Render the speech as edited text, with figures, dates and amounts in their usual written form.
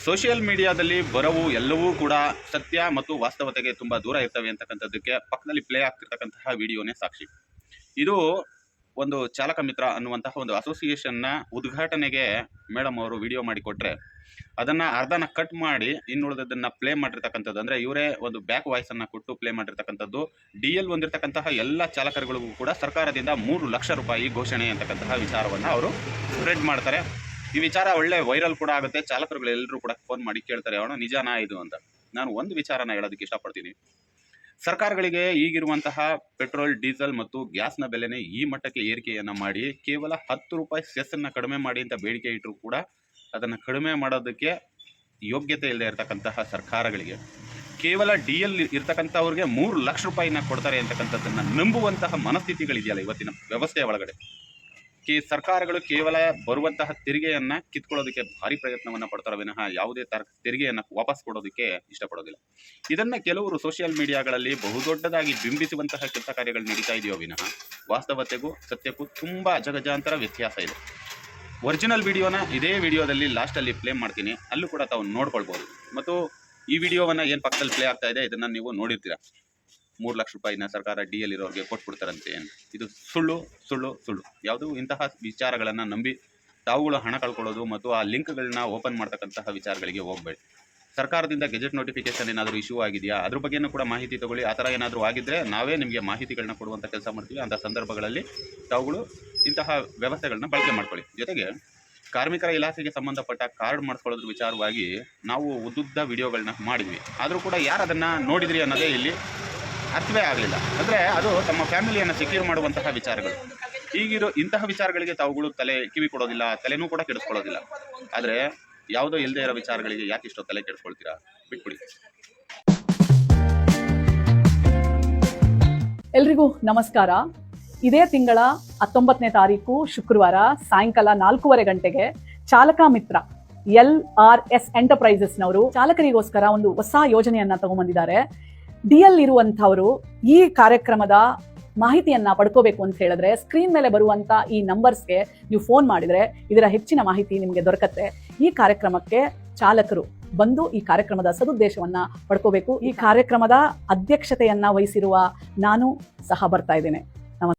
Social ಮೀಡಿಯಾದಲ್ಲಿ ಬರವು ಎಲ್ಲವೂ ಕೂಡ ಸತ್ಯ ಮತ್ತು ವಾಸ್ತವತೆಗೆ ತುಂಬ ದೂರ ಇರ್ತವೆ ಅಂತಕ್ಕಂಥದ್ದಕ್ಕೆ ಪಕ್ಕದಲ್ಲಿ ಪ್ಲೇ ಆಗ್ತಿರ್ತಕ್ಕಂತಹ ವಿಡಿಯೋನೇ ಸಾಕ್ಷಿ. ಇದು ಒಂದು ಚಾಲಕ ಮಿತ್ರ ಅನ್ನುವಂತಹ ಒಂದು ಅಸೋಸಿಯೇಷನ್ನ ಉದ್ಘಾಟನೆಗೆ ಮೇಡಮ್ ಅವರು ವಿಡಿಯೋ ಮಾಡಿಕೊಟ್ರೆ ಅದನ್ನು ಅರ್ಧನ ಕಟ್ ಮಾಡಿ ಇನ್ನುಳಿದದನ್ನು ಪ್ಲೇ ಮಾಡಿರ್ತಕ್ಕಂಥದ್ದು, ಅಂದರೆ ಇವರೇ ಒಂದು ಬ್ಯಾಕ್ ವಾಯ್ಸನ್ನು ಕೊಟ್ಟು ಪ್ಲೇ ಮಾಡಿರ್ತಕ್ಕಂಥದ್ದು. DL ಹೊಂದಿರತಕ್ಕಂತಹ ಎಲ್ಲ ಚಾಲಕರುಗಳಿಗೂ ಕೂಡ ಸರ್ಕಾರದಿಂದ 3 ಲಕ್ಷ ರೂಪಾಯಿ ಘೋಷಣೆ ಅಂತಕ್ಕಂತಹ ವಿಚಾರವನ್ನು ಅವರು ಸ್ಪ್ರೆಡ್ ಮಾಡ್ತಾರೆ. ಈ ವಿಚಾರ ಒಳ್ಳೆ ವೈರಲ್ ಕೂಡ ಆಗುತ್ತೆ. ಚಾಲಕರುಗಳು ಎಲ್ಲರೂ ಕೂಡ ಫೋನ್ ಮಾಡಿ ಕೇಳ್ತಾರೆ, ಅವನು ನಿಜಾನಾ ಇದು ಅಂತ. ನಾನು ಒಂದು ವಿಚಾರನ ಹೇಳೋದಕ್ಕೆ ಇಷ್ಟಪಡ್ತೀನಿ. ಸರ್ಕಾರಗಳಿಗೆ ಈಗಿರುವಂತಹ ಪೆಟ್ರೋಲ್, ಡೀಸೆಲ್ ಮತ್ತು ಗ್ಯಾಸ್ನ ಬೆಲೆನೇ ಈ ಮಟ್ಟಕ್ಕೆ ಏರಿಕೆಯನ್ನು ಮಾಡಿ ಕೇವಲ 10 ರೂಪಾಯಿ ಸೆಸ್ಸನ್ನು ಕಡಿಮೆ ಮಾಡಿ ಅಂತ ಬೇಡಿಕೆ ಇಟ್ಟರು ಕೂಡ ಅದನ್ನು ಕಡಿಮೆ ಮಾಡೋದಕ್ಕೆ ಯೋಗ್ಯತೆ ಇಲ್ಲದೆ ಇರತಕ್ಕಂತಹ ಸರ್ಕಾರಗಳಿಗೆ ಕೇವಲ DL ಇರ್ತಕ್ಕಂಥವ್ರಿಗೆ 3 ಲಕ್ಷ ರೂಪಾಯಿನ ಕೊಡ್ತಾರೆ ಅಂತಕ್ಕಂಥದ್ದನ್ನು ನಂಬುವಂತಹ ಮನಸ್ಥಿತಿಗಳಿದೆಯಲ್ಲ ಇವತ್ತಿನ ವ್ಯವಸ್ಥೆಯ ಒಳಗಡೆ. ಸರ್ಕಾರಗಳು ಕೇವಲ ಬರುವಂತಹ ತೆರಿಗೆಯನ್ನು ಕಿತ್ಕೊಳ್ಳೋದಕ್ಕೆ ಭಾರಿ ಪ್ರಯತ್ನವನ್ನು ಪಡ್ತಾರೆ ವಿನಃ ಯಾವುದೇ ತೆರಿಗೆಯನ್ನು ವಾಪಸ್ ಕೊಡೋದಕ್ಕೆ ಇಷ್ಟಪಡೋದಿಲ್ಲ. ಇದನ್ನು ಕೆಲವರು ಸೋಷಿಯಲ್ ಮೀಡಿಯಾಗಳಲ್ಲಿ ಬಹುದೊಡ್ಡದಾಗಿ ಬಿಂಬಿಸುವಂತಹ ಕೆಲಸ ಕಾರ್ಯಗಳು ನಡೀತಾ ಇದೆಯೋ ವಿನಃ ವಾಸ್ತವತೆಗೂ ಸತ್ಯಕ್ಕೂ ತುಂಬ ಜಗಜಾಂತರ ವ್ಯತ್ಯಾಸ ಇದೆ. ಒರಿಜಿನಲ್ ವಿಡಿಯೋನ ಇದೇ ವಿಡಿಯೋದಲ್ಲಿ ಲಾಸ್ಟಲ್ಲಿ ಪ್ಲೇ ಮಾಡ್ತೀನಿ, ಅಲ್ಲೂ ಕೂಡ ತಾವು ನೋಡ್ಕೊಳ್ಬೋದು. ಮತ್ತು ಈ ವಿಡಿಯೋವನ್ನು ಏನು ಪಕ್ಕದಲ್ಲಿ ಪ್ಲೇ ಆಗ್ತಾ ಇದೆ ಇದನ್ನು ನೀವು ನೋಡಿರ್ತೀರ. 3 ಲಕ್ಷ ರೂಪಾಯಿನ ಸರ್ಕಾರ DL ಇರೋರಿಗೆ ಕೊಟ್ಬಿಡ್ತಾರಂತೆ ಏನು. ಇದು ಸುಳ್ಳು ಸುಳ್ಳು ಸುಳ್ಳು. ಯಾವುದೂ ಇಂತಹ ವಿಚಾರಗಳನ್ನು ನಂಬಿ ತಾವುಗಳು ಹಣ ಕಳ್ಕೊಳ್ಳೋದು ಮತ್ತು ಆ ಲಿಂಕ್ಗಳನ್ನ ಓಪನ್ ಮಾಡ್ತಕ್ಕಂತಹ ವಿಚಾರಗಳಿಗೆ ಹೋಗಬೇಡಿ. ಸರ್ಕಾರದಿಂದ ಗೆಜೆಟ್ ನೋಟಿಫಿಕೇಶನ್ ಏನಾದರೂ ಇಶ್ಯೂ ಆಗಿದೆಯಾ ಅದ್ರ ಬಗ್ಗೆಯೂ ಕೂಡ ಮಾಹಿತಿ ತೊಗೊಳ್ಳಿ. ಆ ಥರ ಏನಾದರೂ ಆಗಿದ್ದರೆ ನಾವೇ ನಿಮಗೆ ಮಾಹಿತಿಗಳನ್ನ ಕೊಡುವಂಥ ಕೆಲಸ ಮಾಡ್ತೀವಿ. ಅಂಥ ಸಂದರ್ಭಗಳಲ್ಲಿ ತಾವುಗಳು ಇಂತಹ ವ್ಯವಸ್ಥೆಗಳನ್ನ ಬಳಕೆ ಮಾಡ್ಕೊಳ್ಳಿ. ಜೊತೆಗೆ ಕಾರ್ಮಿಕರ ಇಲಾಖೆಗೆ ಸಂಬಂಧಪಟ್ಟ ಕಾರ್ಡ್ ಮಾಡಿಸ್ಕೊಳ್ಳೋದ್ರ ವಿಚಾರವಾಗಿ ನಾವು ಉದ್ದುದ್ದ ವಿಡಿಯೋಗಳನ್ನ ಮಾಡಿದ್ವಿ. ಆದರೂ ಕೂಡ ಯಾರು ಅದನ್ನು ನೋಡಿದ್ರಿ ಅನ್ನೋದೇ ಇಲ್ಲಿ ಅರ್ಥವೇ ಆಗಲಿಲ್ಲ. ಅಂದರೆ ಅದು ತಮ್ಮ ಫ್ಯಾಮಿಲಿಯನ್ನು ಸೆಕ್ಯೂರ್ ಮಾಡುವಂತಹ ವಿಚಾರಗಳು. ಈಗಿರೋ ಇಂತಹ ವಿಚಾರಗಳಿಗೆ ತಾವುಗಳು ಕಿವಿ ಕೊಡೋದಿಲ್ಲ, ತಲೆನೂ ಕೂಡ ಕೆಡಿಸ್ಕೊಳ್ಳೋದಿಲ್ಲ. ಆದರೆ ಯಾವುದೋ ಇಲ್ಲದೆ ಇರೋ ವಿಚಾರಗಳಿಗೆ ಯಾಕೆ ಇಷ್ಟೋ ತಲೆ ಕೆಡಿಸ್ಕೊಳ್ತೀರಾ? ಬಿಟ್ಬಿಡಿ. ಎಲ್ರಿಗೂ ನಮಸ್ಕಾರ. ಇದೇ ತಿಂಗಳ 19ನೇ ತಾರೀಕು ಶುಕ್ರವಾರ ಸಾಯಂಕಾಲ 4:15 ಗಂಟೆಗೆ ಚಾಲಕ ಮಿತ್ರ LRS ಎಂಟರ್ಪ್ರೈಸಸ್ನವರು ಚಾಲಕರಿಗೋಸ್ಕರ ಒಂದು ಹೊಸ ಯೋಜನೆಯನ್ನ ತಗೊಂಡ್ಬಂದಿದ್ದಾರೆ. DL ಇರುವಂಥವರು ಈ ಕಾರ್ಯಕ್ರಮದ ಮಾಹಿತಿಯನ್ನ ಪಡ್ಕೋಬೇಕು ಅಂತ ಹೇಳಿದ್ರೆ ಸ್ಕ್ರೀನ್ ಮೇಲೆ ಬರುವಂತ ಈ ನಂಬರ್ಸ್ಗೆ ನೀವು ಫೋನ್ ಮಾಡಿದ್ರೆ ಇದರ ಹೆಚ್ಚಿನ ಮಾಹಿತಿ ನಿಮಗೆ ದೊರಕತ್ತೆ. ಈ ಕಾರ್ಯಕ್ರಮಕ್ಕೆ ಚಾಲಕರು ಬಂದು ಈ ಕಾರ್ಯಕ್ರಮದ ಸದುದ್ದೇಶವನ್ನ ಪಡ್ಕೋಬೇಕು. ಈ ಕಾರ್ಯಕ್ರಮದ ಅಧ್ಯಕ್ಷತೆಯನ್ನ ವಹಿಸಿರುವ ನಾನು ಸಹ ಬರ್ತಾ ಇದ್ದೇನೆ.